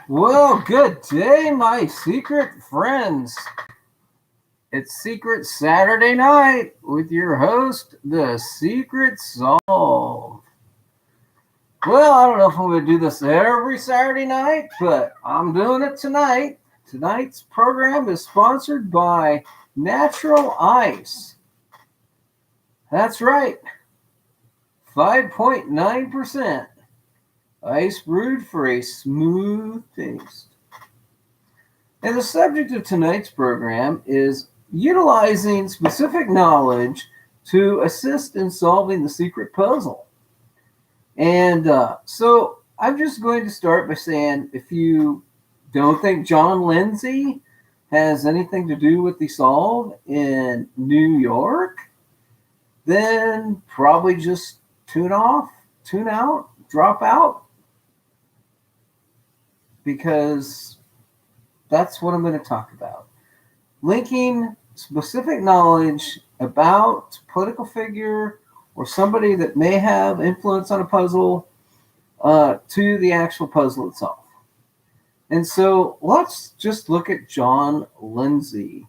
Well, good day, my secret friends. It's Secret Saturday Night with your host, The Secret Solve. Well, I don't know if I'm going to do this every Saturday night, but I'm doing it tonight. Tonight's program is sponsored by Natural Ice. That's right, 5.9% ice brewed for a smooth taste. And the subject of tonight's program is utilizing specific knowledge to assist in solving the secret puzzle. And so I'm just going to start by saying if you don't think John Lindsay has anything to do with the solve in New York, then probably just tune out, drop out, because that's what I'm going to talk about. Linking specific knowledge about a political figure or somebody that may have influence on a puzzle to the actual puzzle itself. And so let's just look at John Lindsay.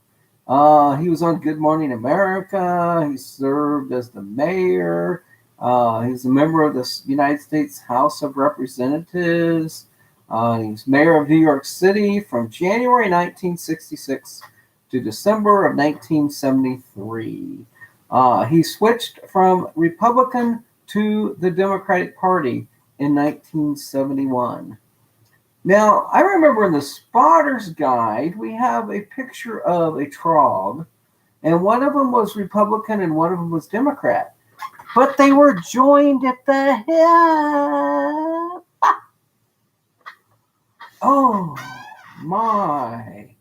He was on Good Morning America. He served as the mayor. He's a member of the United States House of Representatives. He was mayor of New York City from January 1966 to December of 1973. He switched from Republican to the Democratic Party in 1971. Now, I remember in the Spotter's Guide, we have a picture of a trog, and one of them was Republican and one of them was Democrat. But they were joined at the hip. Oh, my.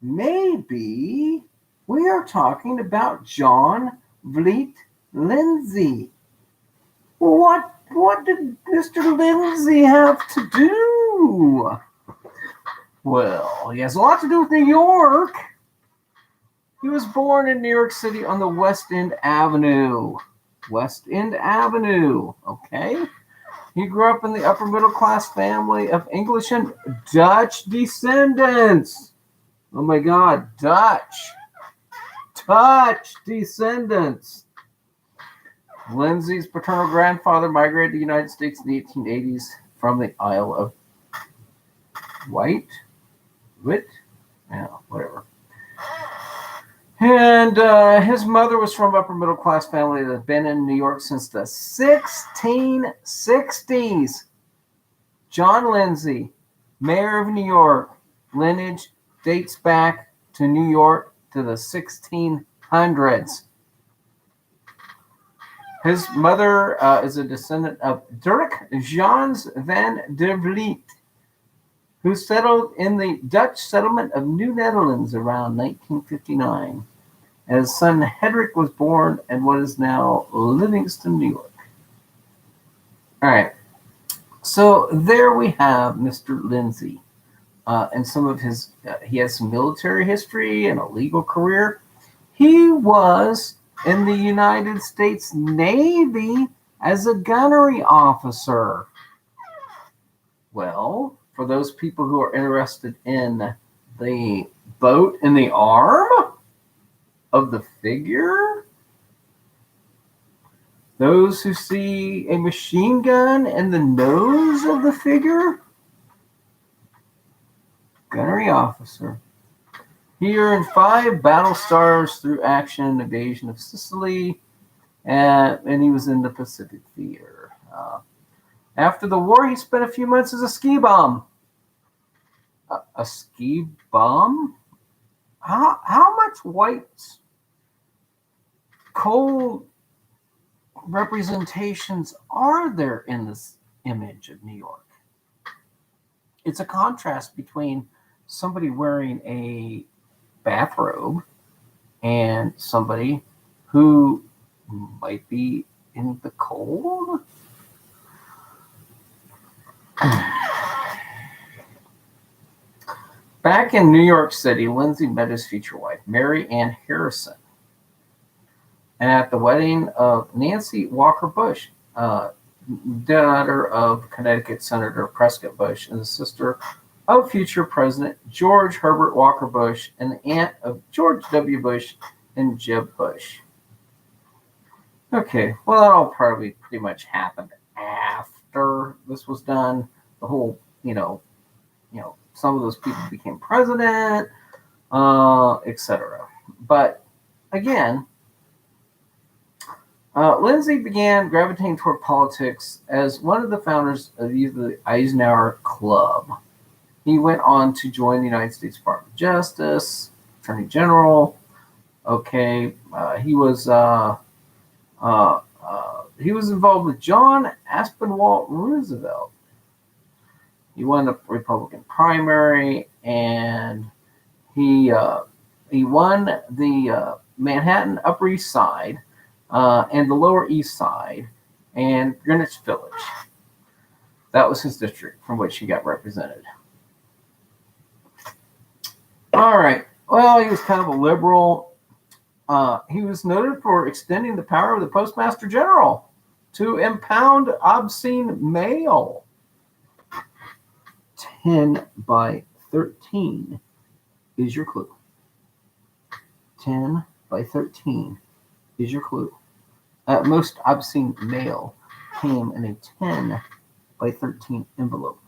Maybe we are talking about John Vliet Lindsay. What did Mr. Lindsay have to do? Well, he has a lot to do with New York. He was born in New York City on the West End Avenue. West End Avenue, okay? He grew up in the upper middle class family of English and Dutch descendants. Oh my God, Dutch descendants. Lindsay's paternal grandfather migrated to the United States in the 1880s from the Isle of Wight? Yeah, whatever. And his mother was from upper middle class family that had been in New York since the 1660s. John Lindsay, mayor of New York, lineage dates back to New York to the 1600s. His mother is a descendant of Dirk Jans van der Vliet, who settled in the Dutch settlement of New Netherlands around 1959. And his son Hedrick was born in what is now Livingston, New York. All right. So there we have Mr. Lindsay. And some of his, he has some military history and a legal career. He was in the United States Navy as a gunnery officer. Well, for those people who are interested in the boat and the arm of the figure, those who see a machine gun and the nose of the figure, gunnery officer. He earned 5 battle stars through action and invasion of Sicily, and he was in the Pacific Theater. After the war, he spent a few months as a ski bum. A ski bum? How much white cold representations are there in this image of New York? It's a contrast between somebody wearing a bathrobe and somebody who might be in the cold. Back in New York City, Lindsay met his future wife, Mary Ann Harrison, at the wedding of Nancy Walker Bush. daughter of Connecticut Senator Prescott Bush, and the sister of future President George Herbert Walker Bush, and the aunt of George W. Bush and Jeb Bush. Okay, well, that all probably pretty much happened after this was done. The whole, some of those people became president, etc. But again, Lindsay began gravitating toward politics as one of the founders of the Eisenhower Club. He went on to join the United States Department of Justice, Attorney General. Okay, he was involved with John Aspinwall Roosevelt. He won the Republican primary, and he won the Manhattan Upper East Side and the Lower East Side and Greenwich Village. That was his district from which he got represented. All right. Well, he was kind of a liberal. He was noted for extending the power of the Postmaster General to impound obscene mail. 10 by 13 is your clue. 10 by 13 is your clue. Most obscene mail came in a 10 by 13 envelope.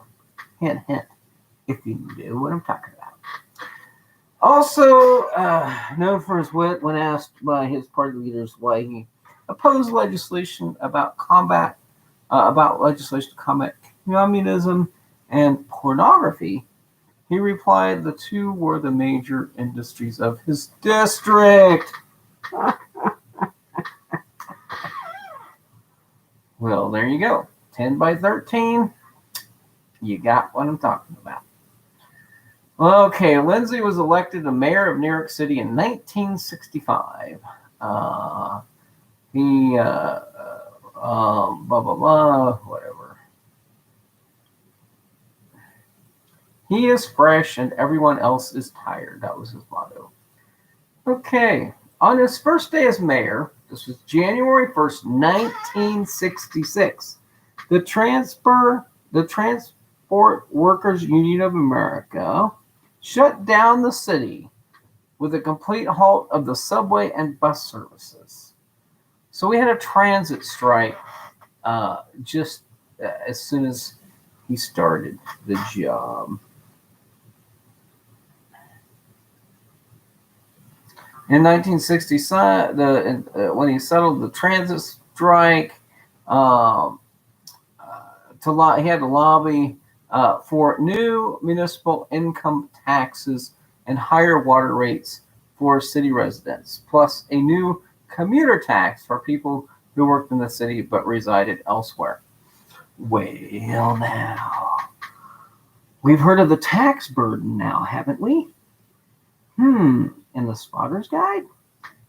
Hint, hint, if you know what I'm talking about. Also known for his wit when asked by his party leaders why he opposed legislation about legislation to combat communism and pornography, he replied the two were the major industries of his district. Well, there you go. 10 by 13. You got what I'm talking about. Okay, Lindsay was elected the mayor of New York City in 1965. Whatever. He is fresh and everyone else is tired. That was his motto. Okay, on his first day as mayor, this was January 1st, 1966, the Transport Workers Union of America shut down the city with a complete halt of the subway and bus services. So we had a transit strike just as soon as he started the job. In 1967, when he settled the transit strike, he had to lobby for new municipal income taxes and higher water rates for city residents, plus a new commuter tax for people who worked in the city but resided elsewhere. Well, now, we've heard of the tax burden now, haven't we? In the Spotter's Guide,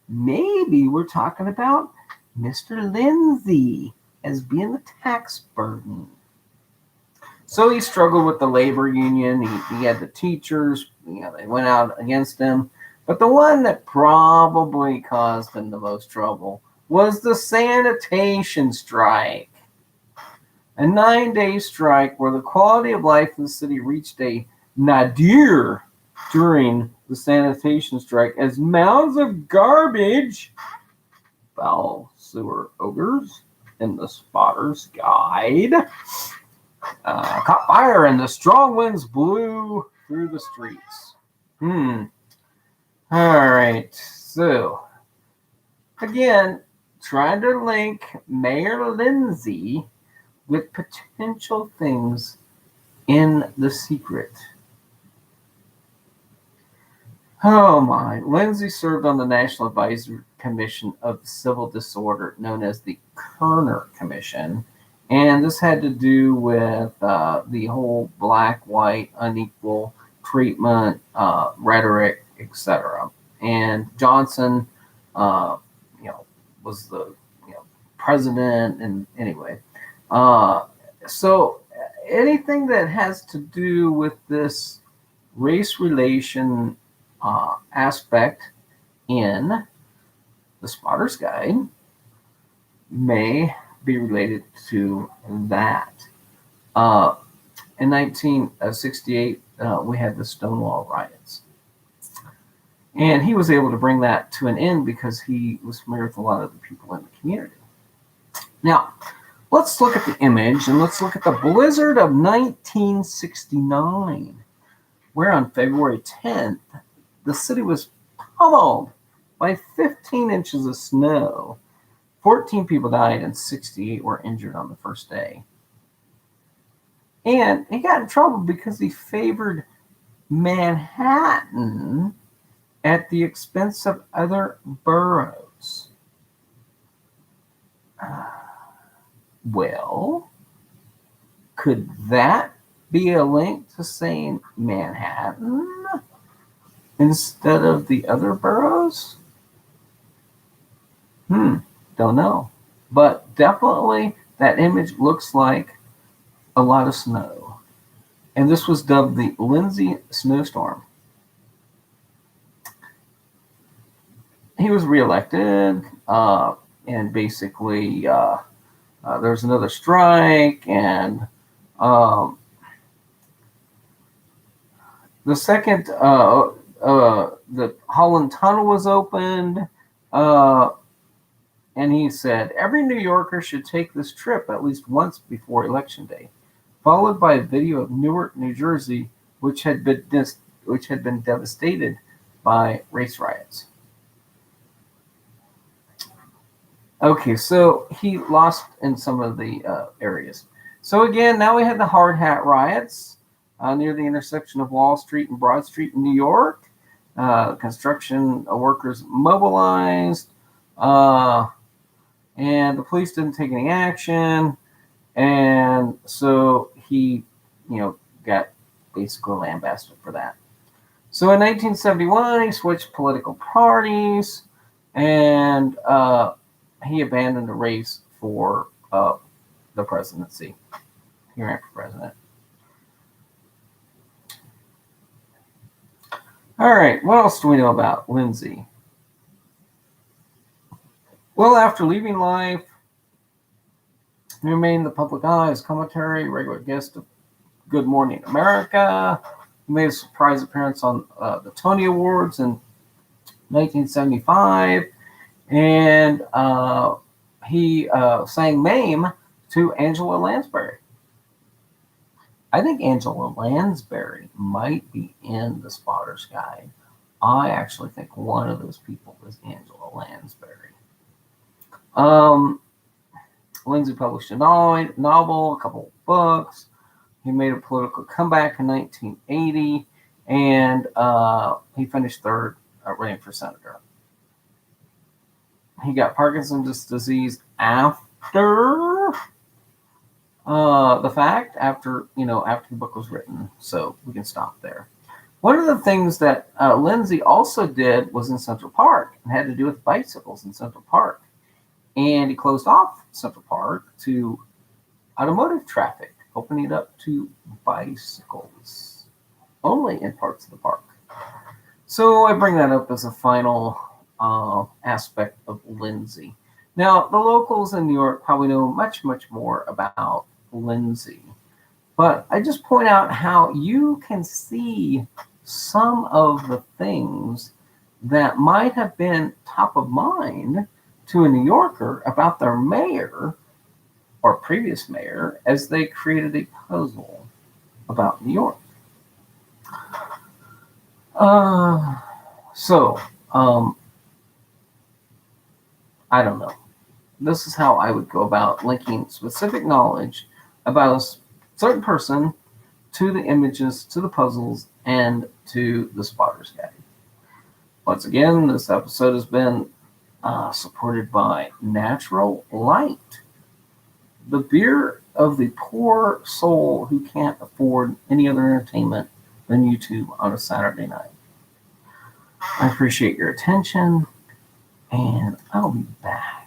maybe we're talking about Mr. Lindsay as being the tax burden. So he struggled with the labor union. He had the teachers, they went out against him. But the one that probably caused him the most trouble was the sanitation strike. A 9-day strike where the quality of life in the city reached a nadir during the sanitation strike as mounds of garbage, foul sewer ogres in the Spotter's Guide, caught fire and the strong winds blew through the streets. All right, so again, trying to link Mayor Lindsay with potential things in The Secret. Oh my. Lindsay served on the National Advisory Commission of Civil Disorder, known as the Kerner Commission. And this had to do with the whole black-white unequal treatment, rhetoric, etc. And Johnson, was the president. And anyway, so anything that has to do with this race relation aspect in the Spotter's Guide may be related to that. In 1968, we had the Stonewall riots. And he was able to bring that to an end because he was familiar with a lot of the people in the community. Now, let's look at the image and let's look at the blizzard of 1969, where on February 10th, the city was pummeled by 15 inches of snow. 14 people died and 68 were injured on the first day. And he got in trouble because he favored Manhattan at the expense of other boroughs. Well, could that be a link to saying Manhattan instead of the other boroughs? Don't know. But definitely that image looks like a lot of snow. And this was dubbed the Lindsay snowstorm. He was reelected, and basically there was another strike, and the second the Holland Tunnel was opened, and he said every New Yorker should take this trip at least once before Election Day, followed by a video of Newark, New Jersey, which had been devastated by race riots. Okay, so he lost in some of the areas. So again, now we had the Hard Hat riots near the intersection of Wall Street and Broad Street in New York. Construction workers mobilized, and the police didn't take any action. And so he, got basically lambasted for that. So in 1971, he switched political parties, and he abandoned the race for the presidency. He ran for president. All right, what else do we know about Lindsay? Well, after leaving life, he remained in the public eye as commentary, regular guest of Good Morning America. He made a surprise appearance on the Tony Awards in 1975. And he sang Mame to Angela Lansbury. I think Angela Lansbury might be in the Spotter's Guide. I actually think one of those people is Angela Lansbury. Lindsay published a novel, a couple of books. He made a political comeback in 1980, and he finished third running for senator. He got Parkinson's disease after the fact, after the book was written. So we can stop there. One of the things that Lindsay also did was in Central Park and had to do with bicycles in Central Park. And he closed off Central Park to automotive traffic, opening it up to bicycles only in parts of the park. So I bring that up as a final aspect of Lindsay. Now, the locals in New York probably know much, much more about Lindsay. But I just point out how you can see some of the things that might have been top of mind to a New Yorker about their mayor or previous mayor as they created a puzzle about New York. I don't know. This is how I would go about linking specific knowledge about a certain person to the images, to the puzzles, and to the Spotter's Guide. Once again, this episode has been supported by Natural Light, the beer of the poor soul who can't afford any other entertainment than YouTube on a Saturday night. I appreciate your attention, and I'll be back.